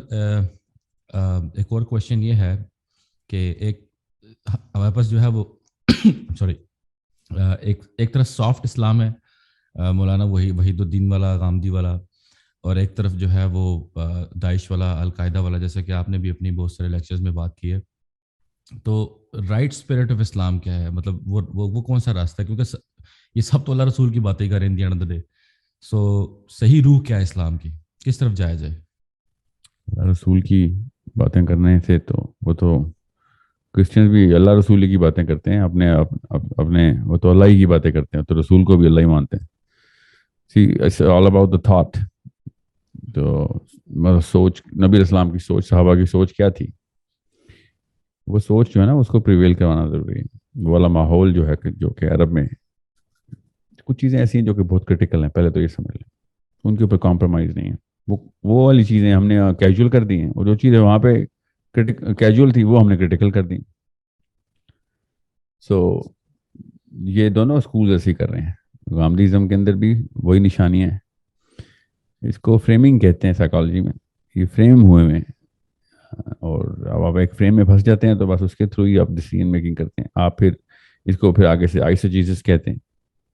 ایک اور کوشچن یہ ہے کہ ایک ہمارے پاس جو ہے وہ سوری ایک طرف سافٹ اسلام ہے، مولانا وحید الدین والا، غامدی والا، اور ایک طرف جو ہے وہ داعش والا، القاعدہ والا، جیسے کہ آپ نے بھی اپنی بہت سارے لیکچرز میں بات کی ہے. تو رائٹ اسپرٹ آف اسلام کیا ہے؟ مطلب وہ کون سا راستہ ہے؟ کیونکہ یہ سب تو اللہ رسول کی باتیں کریں the end of the day. So صحیح روح کیا ہے اسلام کی؟ کس طرف جایا جائے؟ اللہ رسول کی باتیں کرنے سے تو وہ تو کرسچنز بھی اللہ رسول کی باتیں کرتے ہیں، اپنے وہ تو اللہ ہی کی باتیں کرتے ہیں، تو رسول کو بھی اللہ ہی مانتے ہیں. See it's all about the thought. تو مطلب سوچ، نبی اسلام کی سوچ، صحابہ کی سوچ کیا تھی، وہ سوچ جو ہے نا اس کو پریویل کروانا ضروری ہے. وہ والا ماحول جو ہے جو کہ عرب میں کچھ چیزیں ایسی ہیں جو کہ بہت کرٹیکل ہیں، پہلے تو یہ سمجھ لیں ان کے اوپر کمپرومائز نہیں ہے. وہ والی چیزیں ہم نے کیجول کر دی ہیں، اور جو چیزیں وہاں پہ کیجول تھی وہ ہم نے کرٹیکل کر دی. سو یہ دونوں اسکولز ایسے ہی کر رہے ہیں. غامدیزم کے اندر بھی وہی نشانیاں ہیں. اس کو فریمنگ کہتے ہیں سائیکالوجی میں. یہ فریم ہوئے میں، اور اب آپ ایک فریم میں پھنس جاتے ہیں تو بس اس کے تھرو ہی آپ ڈیسیژن میکنگ کرتے ہیں. آپ پھر اس کو پھر آگے سے آئسوجیسس کہتے ہیں.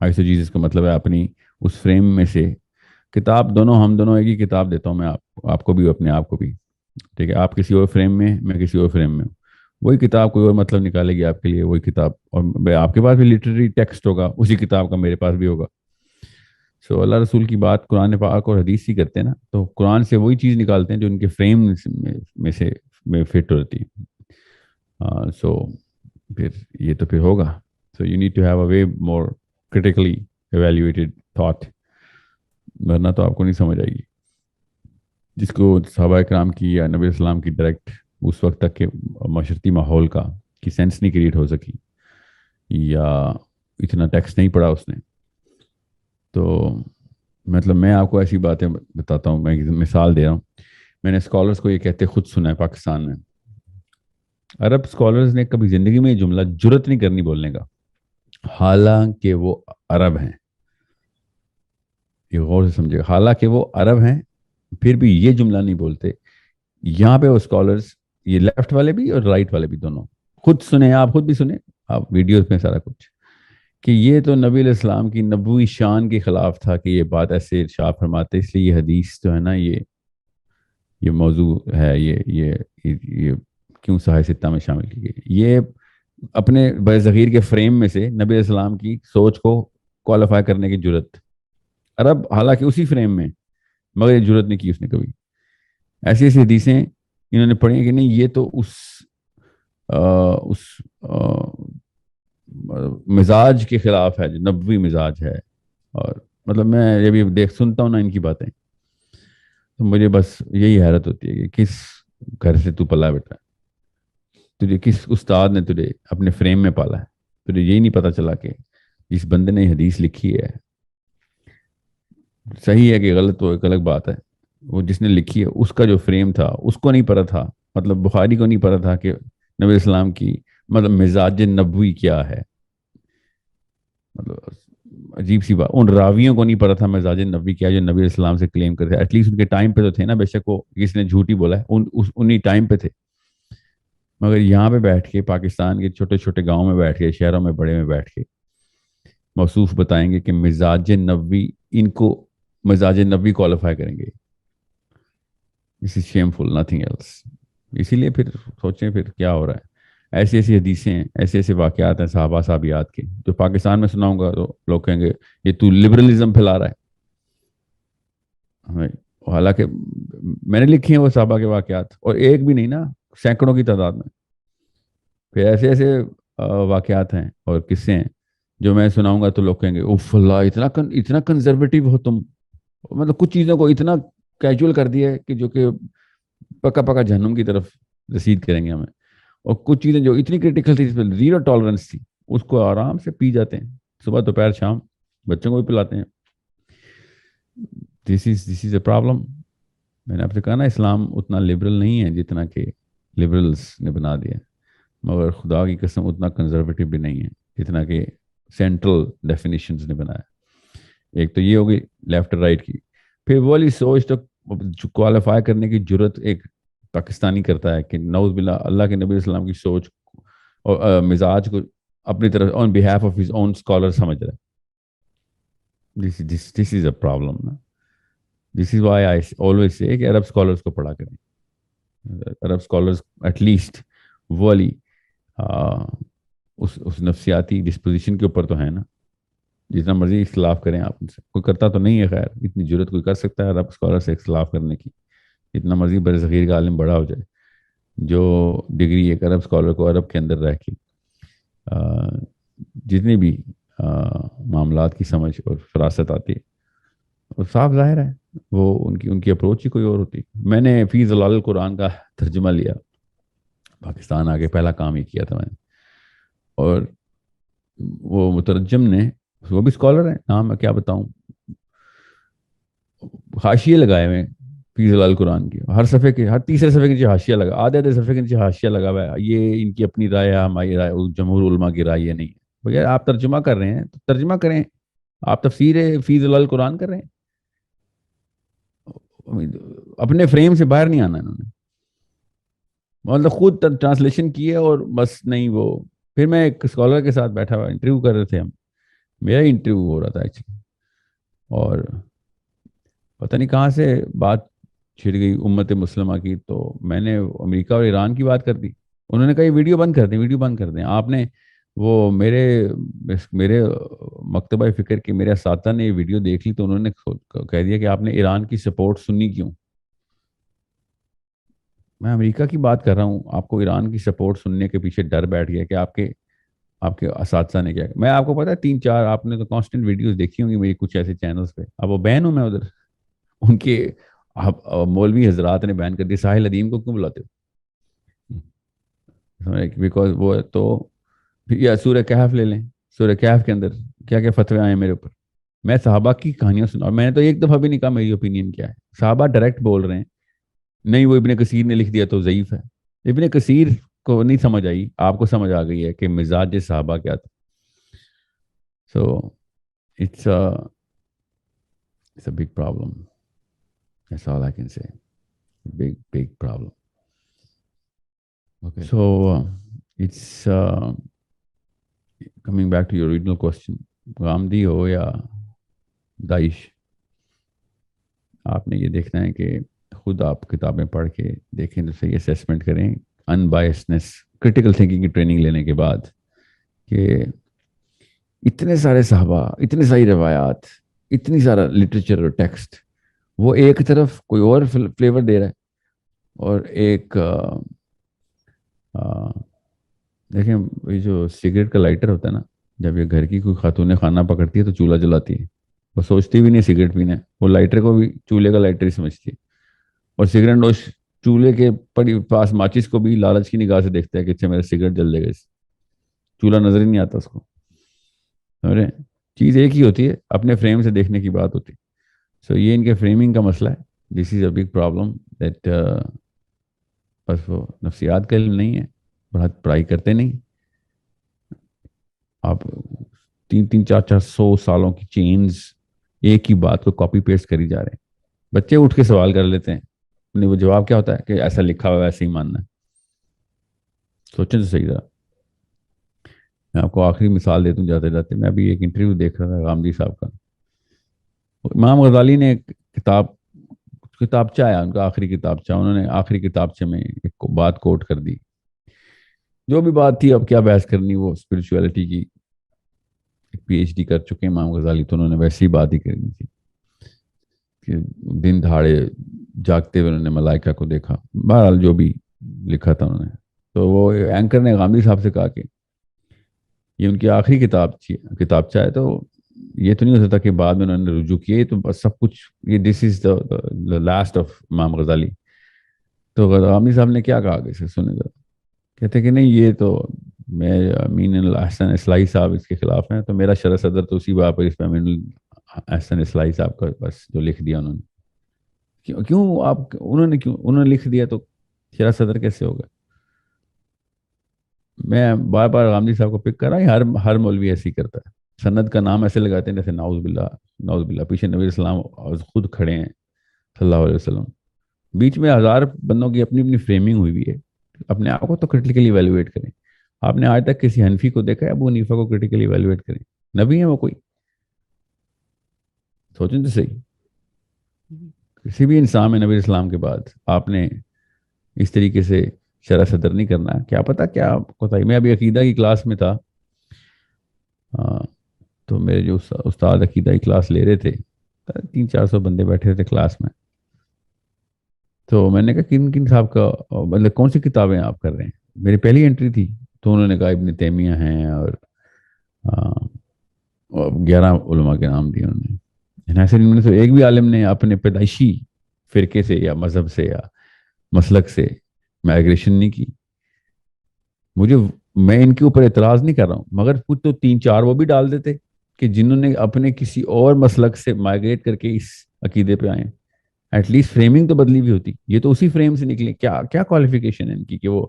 آئسوجیسس کا مطلب ہے اپنی اس فریم میں سے کتاب، ہم دونوں ایک ہی کتاب دیتا ہوں میں آپ کو بھی، اپنے آپ کو بھی. ٹھیک ہے، آپ کسی اور فریم میں، میں کسی اور فریم میں ہوں. وہی کتاب کوئی اور مطلب نکالے گی آپ کے لیے، وہی کتاب، اور آپ کے پاس بھی لٹریری ٹیکسٹ ہوگا اسی کتاب کا، میرے پاس بھی ہوگا. سو اللہ رسول کی بات قرآن پاک اور حدیث ہی کرتے ہیں نا، تو قرآن سے وہی چیز نکالتے ہیں جو ان کے فریم میں سے فٹ ہوتی ہے. سو پھر یہ تو پھر ہوگا. So you need to have a way more critically evaluated thought، ورنہ تو آپ کو نہیں سمجھ آئے گی. جس کو صحابہ کرام کی یا نبی اسلام کی ڈائریکٹ اس وقت تک کے معاشرتی ماحول کی سینس نہیں کریٹ ہو سکی، یا اتنا ٹیکسٹ نہیں پڑھا اس نے. تو مطلب میں آپ کو ایسی باتیں بتاتا ہوں، میں مثال دے رہا ہوں. میں نے اسکالرس کو یہ کہتے خود سنا ہے پاکستان میں. عرب اسکالرز نے کبھی زندگی میں یہ جملہ جرت نہیں کرنی بولنے کا، حالانکہ وہ عرب ہیں. یہ غور سے سمجھے گا، حالانکہ وہ عرب ہیں پھر بھی یہ جملہ نہیں بولتے. یہاں پہ وہ اسکالرز، یہ لیفٹ والے بھی اور رائٹ والے بھی دونوں، خود سنیں، آپ خود بھی سنیں، آپ ویڈیوز میں سارا کچھ، کہ یہ تو نبی علیہ السلام کی نبوی شان کے خلاف تھا کہ یہ بات ایسے ارشاد فرماتے، اس لیے یہ حدیث جو ہے نا، یہ موضوع ہے، یہ کیوں صحیح ستہ میں شامل کی گئی. یہ اپنے برصغیر کے فریم میں سے نبی علیہ السلام کی سوچ کو کوالیفائی کرنے کی جرت، عرب حالانکہ اسی فریم میں، مگر یہ جرت نہیں کی اس نے کبھی. ایسی ایسی حدیثیں انہوں نے پڑھی کہ نہیں یہ تو اس مزاج کے خلاف ہے جو نبوی مزاج ہے. اور مطلب میں جب یہ سنتا ہوں نا ان کی باتیں، تو مجھے بس یہی حیرت ہوتی ہے کہ کس گھر سے تو پلا بیٹا ہے، تجھے کس استاد نے تجھے اپنے فریم میں پالا ہے. تجھے یہی نہیں پتا چلا کہ جس بندے نے حدیث لکھی ہے، صحیح ہے کہ غلط تو ایک الگ بات ہے، وہ جس نے لکھی ہے اس کا جو فریم تھا اس کو نہیں پتا تھا. مطلب بخاری کو نہیں پتا تھا کہ نبی اسلام کی مطلب مزاج نبوی کیا ہے. مطلب عجیب سی بات، ان راویوں کو نہیں پتا تھا مزاج نبوی کیا جو نبی اسلام سے کلیم کرتے. ایٹ لیسٹ ان کے ٹائم پہ تو تھے نا، بے شک وہ کسی نے جھوٹی بولا ہے، انہی ٹائم پہ تھے. مگر یہاں پہ بیٹھ کے پاکستان کے چھوٹے چھوٹے گاؤں میں بیٹھ کے، شہروں میں بڑے میں بیٹھ کے موصوف بتائیں گے کہ مزاج نبوی، ان کو مزاج نبوی کوالیفائی کریں گے. دس از شیمفل، نتھنگ ایلس. اسی لیے پھر سوچیں پھر کیا ہو رہا ہے. ایسی ایسی حدیثیں ہیں، ایسے ایسے واقعات ہیں صحابہ صحابیات کے، جو پاکستان میں سناؤں گا تو لوگ کہیں گے یہ تو لبرلزم پھیلا رہا ہے. حالانکہ میں نے لکھی ہیں وہ صحابہ کے واقعات، اور ایک بھی نہیں نا، سینکڑوں کی تعداد میں. پھر ایسے ایسے واقعات ہیں اور قصے ہیں جو میں سناؤں گا تو لوگ کہیں گے اوف اللہ، اتنا کنزرویٹو ہو تم. مطلب کچھ چیزوں کو اتنا کیجول کر دیا ہے کہ جو کہ پکا پکا جہنم کی طرف رسید کریں گے ہمیں. اور کچھ چیزیں جو اتنی کرٹیکل تھی، اس پہ زیرو ٹالرنس تھی، اس کو آرام سے پی جاتے ہیں، صبح دوپہر شام بچوں کو بھی پلاتے ہیں. دس از اے پرابلم. میں نے آپ سے کہا نا، اسلام اتنا لبرل نہیں ہے جتنا کہ لبرلس نے بنا دیا، مگر خدا کی قسم اتنا کنزرویٹو بھی نہیں ہے جتنا کہ سینٹرل ڈیفینیشنز نے بنایا. ایک تو یہ ہوگی لیفٹ اور رائٹ کی. پھر وہ والی سوچ تو کوالیفائی کرنے کی جرت ایک پاکستانی کرتا ہے کہ نعوذ باللہ اللہ کے نبی علیہ السلام کی سوچ اور مزاج کو اپنی طرف آن behalf of his own scholar سمجھ رہا ہے. This is a problem. This is why I always say کہ عرب scholars کو پڑھا کریں. عرب scholars at least وہ والی اس نفسیاتی ڈسپوزیشن کے اوپر تو ہے نا. جتنا مرضی اختلاف کریں آپ ان سے, کوئی کرتا تو نہیں ہے خیر, اتنی جرت کوئی کر سکتا ہے عرب اسکالر سے اختلاف کرنے کی, جتنا مرضی بر صغیر کا عالم بڑا ہو جائے, جو ڈگری ایک عرب اسکالر کو عرب کے اندر رہ کے جتنی بھی معاملات کی سمجھ اور فراست آتی ہے, اور صاف ظاہر ہے وہ ان کی اپروچ ہی کوئی اور ہوتی. میں نے فی ظلال القرآن کا ترجمہ لیا, پاکستان آگے پہلا کام ہی کیا تھا میں نے, اور وہ مترجم نے, وہ بھی اسکالر ہیں, نام میں کیا بتاؤں, حاشیے لگائے ہوئے فی ظلال القرآن کی, ہر صفحے کے ہر تیسرے صفحے کے نیچے حاشیہ لگا, آدھے صفحے کے نیچے حاشیہ لگا ہوا ہے, یہ ان کی اپنی رائے ہے, ہماری رائے, جمہور علماء کی رائے یہ نہیں ہے. بھیا آپ ترجمہ کر رہے ہیں تو ترجمہ کریں, آپ تفسیر فی ظلال القرآن کر رہے ہیں, اپنے فریم سے باہر نہیں آنا انہوں نے, مطلب خود ٹرانسلیشن کی ہے اور بس نہیں. وہ پھر میں ایک اسکالر کے ساتھ بیٹھا ہوا, انٹرویو کر رہے تھے ہم, میرا انٹرویو ہو رہا تھا ایکچولی, اور پتہ نہیں کہاں سے بات چھڑ گئی امت مسلمہ کی, تو میں نے امریکہ اور ایران کی بات کر دی. انہوں نے کہا یہ ویڈیو بند کر دیں, ویڈیو بند کر دیں. آپ نے وہ میرے مکتبہ فکر کے میرے اساتذہ نے یہ ویڈیو دیکھ لی تو انہوں نے کہہ دیا کہ آپ نے ایران کی سپورٹ سنی کیوں. میں امریکہ کی بات کر رہا ہوں, آپ کو ایران کی سپورٹ سننے کے پیچھے ڈر بیٹھ گیا کہ آپ کے اساتذہ نے کیا. میں آپ کو پتا ہے 3-4 آپ نے تو کانسٹنٹ ویڈیوز دیکھی ہوں گی میری کچھ ایسے چینلز پہ, اب وہ بین ہوں میں ادھر, ان کے مولوی حضرات نے بین کر دی. ساحل ادیم کو کیوں بلاتے ہو؟ بیکاز وہ تو, یا سورہ کہف لے لیں, سورہ کہف کے اندر کیا کیا فتوے آئے میرے اوپر. میں صحابہ کی کہانیاں سنا, اور میں نے تو ایک دفعہ بھی نہیں کہا میری اوپینین کیا ہے. صحابہ ڈائریکٹ بول رہے ہیں, نہیں وہ ابن کثیر نے لکھ دیا تو ضعیف ہے. ابن کثیر کو نہیں سمجھ آئی, آپ کو سمجھ آ گئی ہے کہ مزاج صحابہ کیا تھا. So it's a big problem. That's all I can say. Big problem. Okay. So it's coming back to your original question. Ghamidi ہو یا داعش, آپ نے یہ دیکھنا ہے کہ خود آپ کتابیں پڑھ کے دیکھیں تو صحیح اسیسمنٹ کریں, ان بائسنس, کرٹیکل تھنکنگ کی ٹریننگ لینے کے بعد, کہ اتنے سارے صحابہ, اتنی ساری روایات, اتنی سارا لٹریچر اور ٹیکسٹ, وہ ایک طرف کوئی اور فلیور دے رہا ہے, اور ایک دیکھیں یہ جو سگریٹ کا لائٹر ہوتا ہے نا, جب یہ گھر کی کوئی خاتون خانہ پکڑتی ہے تو چولہا جلاتی ہے, وہ سوچتی بھی نہیں سگریٹ پینا ہے, وہ لائٹر کو بھی چولہے کا لائٹر ہی سمجھتی ہے, اور سگریٹ نوش چولہے کے پاس ماچس کو بھی لالچ کی نگاہ سے دیکھتا ہے کہ اچھا میرا سگریٹ جل جائے گا, چولہا نظر ہی نہیں آتا اس کو. چیز ایک ہی ہوتی ہے, اپنے فریم سے دیکھنے کی بات ہوتی ہے. سو یہ ان کے فریمنگ کا مسئلہ ہے. دس از اے بگ پرابلم دیٹ, بس وہ نفسیات کا علم نہیں ہے, پڑھائی کرتے نہیں. آپ 300-400 سالوں کی چینز ایک ہی بات کو کاپی پیسٹ کری جا رہے ہیں. بچے اٹھ کے سوال کر لیتے ہیں, وہ جواب کیا ہوتا ہے کہ ایسا لکھا ہوا ہے ایسے ہی ماننا ہے. سوچیں تو صحیح تھا. میں آپ کو آخری مثال دیتا ہوں جاتے جاتے. میں ابھی ایک انٹرویو دیکھ رہا تھا غامدی صاحب کا. امام غزالی نے ایک کتابچہ آیا ان کا, آخری کتابچہ, انہوں نے آخری کتابچے میں ایک بات کوٹ کر دی. جو بھی بات تھی, اب کیا بحث کرنی, وہ اسپرچویلٹی کی پی ایچ ڈی کر چکے ہیں امام غزالی, تو انہوں نے ویسی بات ہی کرنی تھی کہ دن دہاڑے جاگتے ہوئے انہوں نے ملائکہ کو دیکھا. بہرحال جو بھی لکھا تھا انہوں نے, تو وہ اینکر نے غامدی صاحب سے کہا کہ یہ ان کی آخری کتابچہ ہے, تو یہ تو نہیں ہو سکتا کہ بعد میں انہوں نے رجوع کیے, تو بس سب کچھ یہ دس از دا لاسٹ آف امام غزالی. تو غامدی صاحب نے کیا کہا آگے سے سنے ذرا. کہتے کہ نہیں یہ تو میں امین الحسن اصلاحی صاحب اس کے خلاف ہیں, تو میرا شرح صدر تو اسی بات پر اس پہ امین الحسن اصلاحی صاحب کا بس جو لکھ دیا انہوں نے. انہوں نے لکھ دیا تو شرح صدر کیسے ہوگا؟ میں بار بار غامدی صاحب کو پک کر رہا ہوں, ہر مولوی ایسے ہی کرتا ہے. سند کا نام ایسے لگاتے ہیں جیسے نعوذ باللہ, پیچھے نبی السلام خود کھڑے ہیں صلی اللہ علیہ وسلم. بیچ میں 1000 بندوں کی اپنی اپنی فریمنگ ہوئی ہے. اپنے آپ کو تو کریٹیکلی ایویلویٹ کریں. آپ نے آج تک کسی حنفی کو دیکھا ہے ابو حنیفہ کو کریٹیکلی ایویلویٹ کریں؟ نبی ہیں وہ کوئی؟ سوچیں تو صحیح. کسی بھی انسان میں نبی اسلام کے بعد آپ نے اس طریقے سے شرح صدر نہیں کرنا. کیا پتا کیا کوتاہی. میں ابھی عقیدہ کی کلاس میں تھا, تو میرے جو استاد عقیدہ کی کلاس لے رہے تھے, 300-400 بندے بیٹھے تھے کلاس میں. تو میں نے کہا کن کن صاحب کا مطلب کون سی کتابیں آپ کر رہے ہیں؟ میری پہلی انٹری تھی. تو انہوں نے کہا ابن تیمیہ ہیں اور 11 علماء کے نام دیے انہوں نے. ایسے ان میں سے ایک بھی عالم نے اپنے پیدائشی فرقے سے یا مذہب سے یا مسلک سے مائگریشن نہیں کی. میں ان کے اوپر اعتراض نہیں کر رہا ہوں, مگر کچھ تو 3-4 وہ بھی ڈال دیتے کہ جنہوں نے اپنے کسی اور مسلک سے مائگریٹ کر کے اس عقیدے پہ آئے. ایٹ لیسٹ فریمنگ تو بدلی بھی ہوتی. یہ تو اسی فریم سے نکلے. کیا کوالیفیکیشن ہے ان کی کہ وہ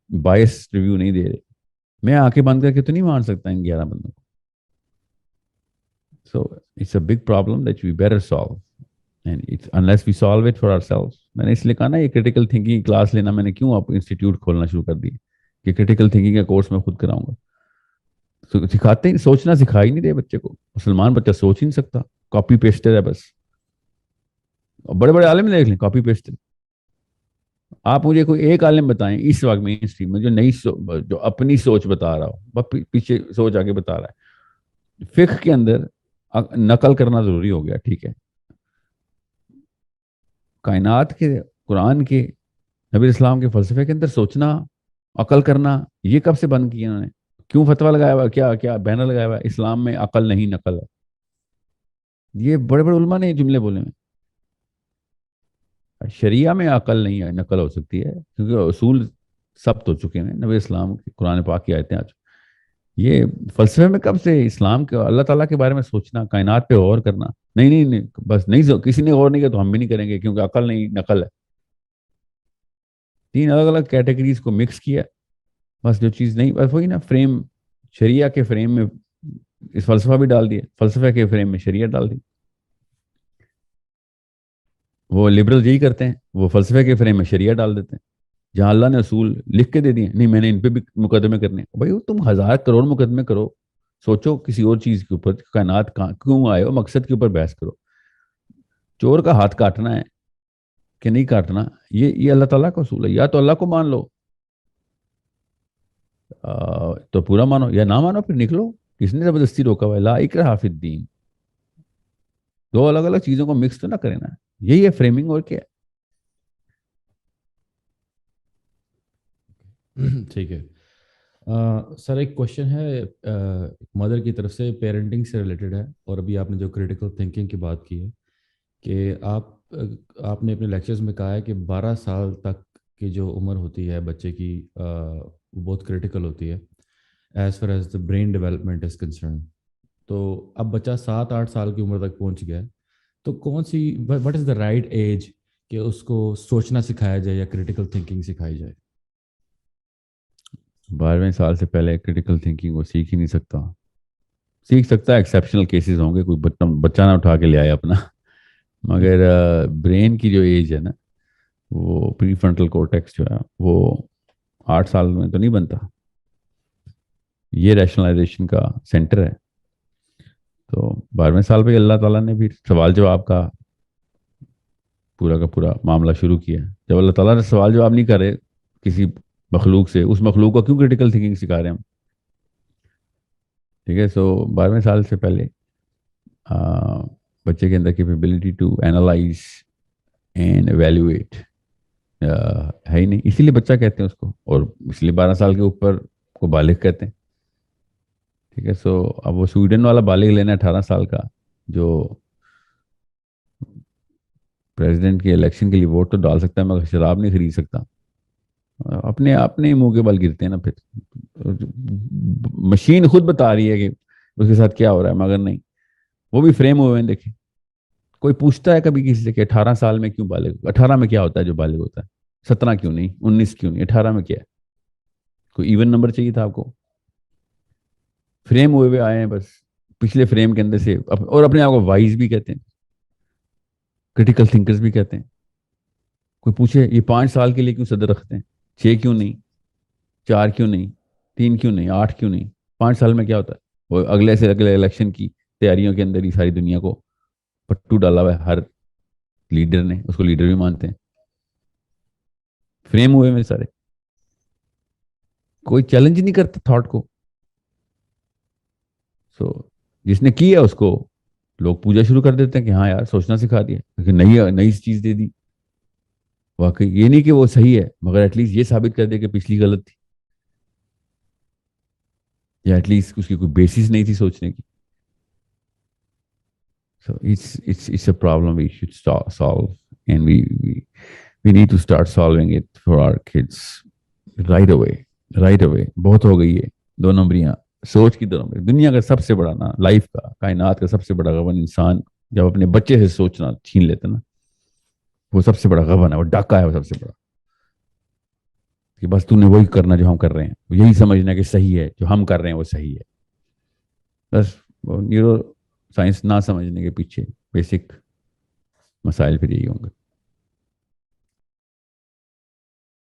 بائس ریویو نہیں دے رہے؟ میں آنکھیں بند کر کے تو نہیں مان سکتا ان 11 بندوں کو. So it's a big problem that we better solve, and it's unless we solve it for ourselves. میں نے اس لیے کہا نا یہ کریٹیکل تھنکنگ کلاس لینا میں نے کیوں آپ انسٹیٹیوٹ کھولنا شروع کر دی کہ کریٹیکل تھنکنگ کا کورس میں خود کراؤں گا. سکھاتے ہی سوچنا سکھا ہی نہیں رہے بچے کو. مسلمان بچہ سوچ ہی نہیں سکتا, کاپی پیسٹر ہے بس. بڑے بڑے عالم دیکھ لیں کاپی پیسٹر. آپ مجھے کوئی ایک عالم بتائیں اس وقت میں ہسٹری میں جو نئی جو اپنی سوچ بتا رہا ہو, پیچھے سوچ آگے بتا رہا ہے. فقہ کے اندر نقل کرنا ضروری ہو گیا, ٹھیک ہے. کائنات کے, قرآن کے, نبی اسلام کے فلسفے کے اندر سوچنا, عقل کرنا, یہ کب سے بند کیا انہوں نے؟ کیوں فتویٰ لگایا ہوا, کیا بینر لگایا ہوا ہے اسلام میں عقل نہیں نقل ہے؟ یہ بڑے بڑے علماء نے یہ جملے بولے ہیں. شریعہ میں عقل نہیں ہے, نقل ہو سکتی ہے کیونکہ اصول ثبت ہو چکے ہیں نبی اسلام کی قرآن پاک کی آیتیں. آج یہ فلسفے میں کب سے اسلام کے اللہ تعالیٰ کے بارے میں سوچنا, کائنات پہ غور کرنا؟ نہیں بس نہیں, کسی نے غور نہیں کیا تو ہم بھی نہیں کریں گے کیونکہ عقل نہیں نقل ہے. 3 الگ الگ کیٹیگریز کو مکس کیا بس. جو چیز نہیں, بس وہی نا فریم, شریعہ کے فریم میں اس فلسفہ بھی ڈال دیا, فلسفہ کے فریم میں شریعہ ڈال دی. وہ لبرل یہی کرتے ہیں, وہ فلسفے کے فریم میں شریعہ ڈال دیتے ہیں. جہاں اللہ نے اصول لکھ کے دے دیے, نہیں میں نے ان پہ بھی مقدمے کرنے. بھائی تم 1000 کروڑ مقدمے کرو, سوچو کسی اور چیز کے اوپر, کائنات کیوں آئے ہو, مقصد کے اوپر بحث کرو. چور کا ہاتھ کاٹنا ہے کہ نہیں کاٹنا, یہ اللہ تعالیٰ کا اصول ہے. یا تو اللہ کو مان لو تو پورا مانو, یا نہ مانو پھر نکلو. کس نے زبردستی روکا ہوا ہے؟ لا اکراہ فی الدین. 2 الگ الگ چیزوں کو مکس تو نہ کریں نا. یہی ہے فریمنگ, اور کیا ہے. ٹھیک ہے سر. ایک کوشچن ہے مدر کی طرف سے, پیرنٹنگ سے ریلیٹڈ ہے, اور ابھی آپ نے جو کریٹیکل تھنکنگ کی بات کی ہے کہ آپ نے اپنے لیکچرز میں کہا ہے کہ 12 سال تک کی جو عمر ہوتی ہے بچے کی وہ بہت کریٹیکل ہوتی ہے as far as the brain development is concern. تو اب بچہ 7-8 سال کی عمر تک پہنچ گیا ہے, تو کون سی what is the right age کہ اس کو سوچنا سکھایا جائے یا کریٹیکل تھنکنگ سکھائی جائے؟ 12ویں سال سے پہلے کریٹیکل تھنکنگ وہ سیکھ ہی نہیں سکتا. سیکھ سکتا ہے, ایکسیپشنل کیسز ہوں گے, کوئی بچہ نہ اٹھا کے لے آئے اپنا. مگر برین کی جو ایج ہے نا, وہ پری فرنٹل کورٹیکس جو ہے وہ 8 سال میں تو نہیں بنتا. یہ ریشنلائزیشن کا سینٹر ہے. تو 12ویں سال پہ اللہ تعالیٰ نے بھی سوال جواب کا پورا معاملہ شروع کیا. جب اللہ تعالیٰ نے سوال جواب نہیں کرے کسی مخلوق سے, اس مخلوق کو کیوں کریٹیکل تھنکنگ سکھا رہے ہیں ہم؟ ٹھیک ہے. سو 12ویں سال سے پہلے بچے کے اندر capability to analyse and evaluate ہے ہی نہیں. اسی لیے بچہ کہتے ہیں اس کو, اور اس لیے 12 سال کے اوپر کو بالغ کہتے ہیں. ٹھیک ہے. سو اب وہ سویڈن والا بالغ لینا 18 سال کا, جو پریزیڈنٹ کے الیکشن کے لیے ووٹ تو ڈال سکتا ہے مگر شراب نہیں خرید سکتا. اپنے منہ کے بل گرتے ہیں نا. پھر مشین خود بتا رہی ہے کہ اس کے ساتھ کیا ہو رہا ہے, مگر نہیں, وہ بھی فریم ہوئے ہیں. دیکھیں, کوئی پوچھتا ہے کبھی کسی سے کہ 18 سال میں کیوں بالغ, 18 میں کیا ہوتا ہے جو بالغ ہوتا ہے, 17 کیوں نہیں, 19 کیوں نہیں, 18 میں کیا ہے؟ کوئی ایون نمبر چاہیے تھا آپ کو. فریم ہوئے آئے ہیں بس, پچھلے فریم کے اندر سے. اور اپنے آپ کو وائز بھی کہتے ہیں, کریٹیکل تھنکرز بھی کہتے ہیں. کوئی پوچھے یہ 5 سال کے لیے کیوں صدر رکھتے ہیں؟ 6 کیوں نہیں؟ 4 کیوں نہیں؟ 3 کیوں نہیں؟ 8 کیوں نہیں؟ 5 سال میں کیا ہوتا ہے؟ وہ اگلے سے اگلے الیکشن کی تیاریوں کے اندر ہی ساری دنیا کو پٹو ڈالا ہوا ہے ہر لیڈر نے، اس کو لیڈر بھی مانتے ہیں. فریم ہوئے میں سارے، کوئی چیلنج نہیں کرتا تھاٹ کو. سو جس نے کیا اس کو لوگ پوجا شروع کر دیتے ہیں کہ ہاں یار سوچنا سکھا دیا، کیونکہ نئی چیز دے دی. واقعی یہ نہیں کہ وہ صحیح ہے، مگر ایٹ لیسٹ یہ ثابت کر دے کہ پچھلی غلط تھی، یا ایٹ لیسٹ اس کی کوئی بیسس نہیں تھی سوچنے کی. So it's a problem we should solve, and we need to start solving it for our kids right away. بہت ہو گئی ہے 2 نمبریاں، سوچ کی 2 نمبر. دنیا کا سب سے بڑا نا، لائف کا، کائنات کا سب سے بڑا غبن انسان جب اپنے بچے سے سوچنا چھین لیتا نا، وہ سب سے بڑا غبن ہے، وہ ڈاکہ ہے، وہ سب سے بڑا. کہ بس تو نے وہی کرنا جو ہم کر رہے ہیں، یہی سمجھنا کہ صحیح ہے، جو ہم کر رہے ہیں وہ صحیح ہے. بس نیورو سائنس نہ سمجھنے کے پیچھے بیسک مسائل پھر یہی ہوں گے.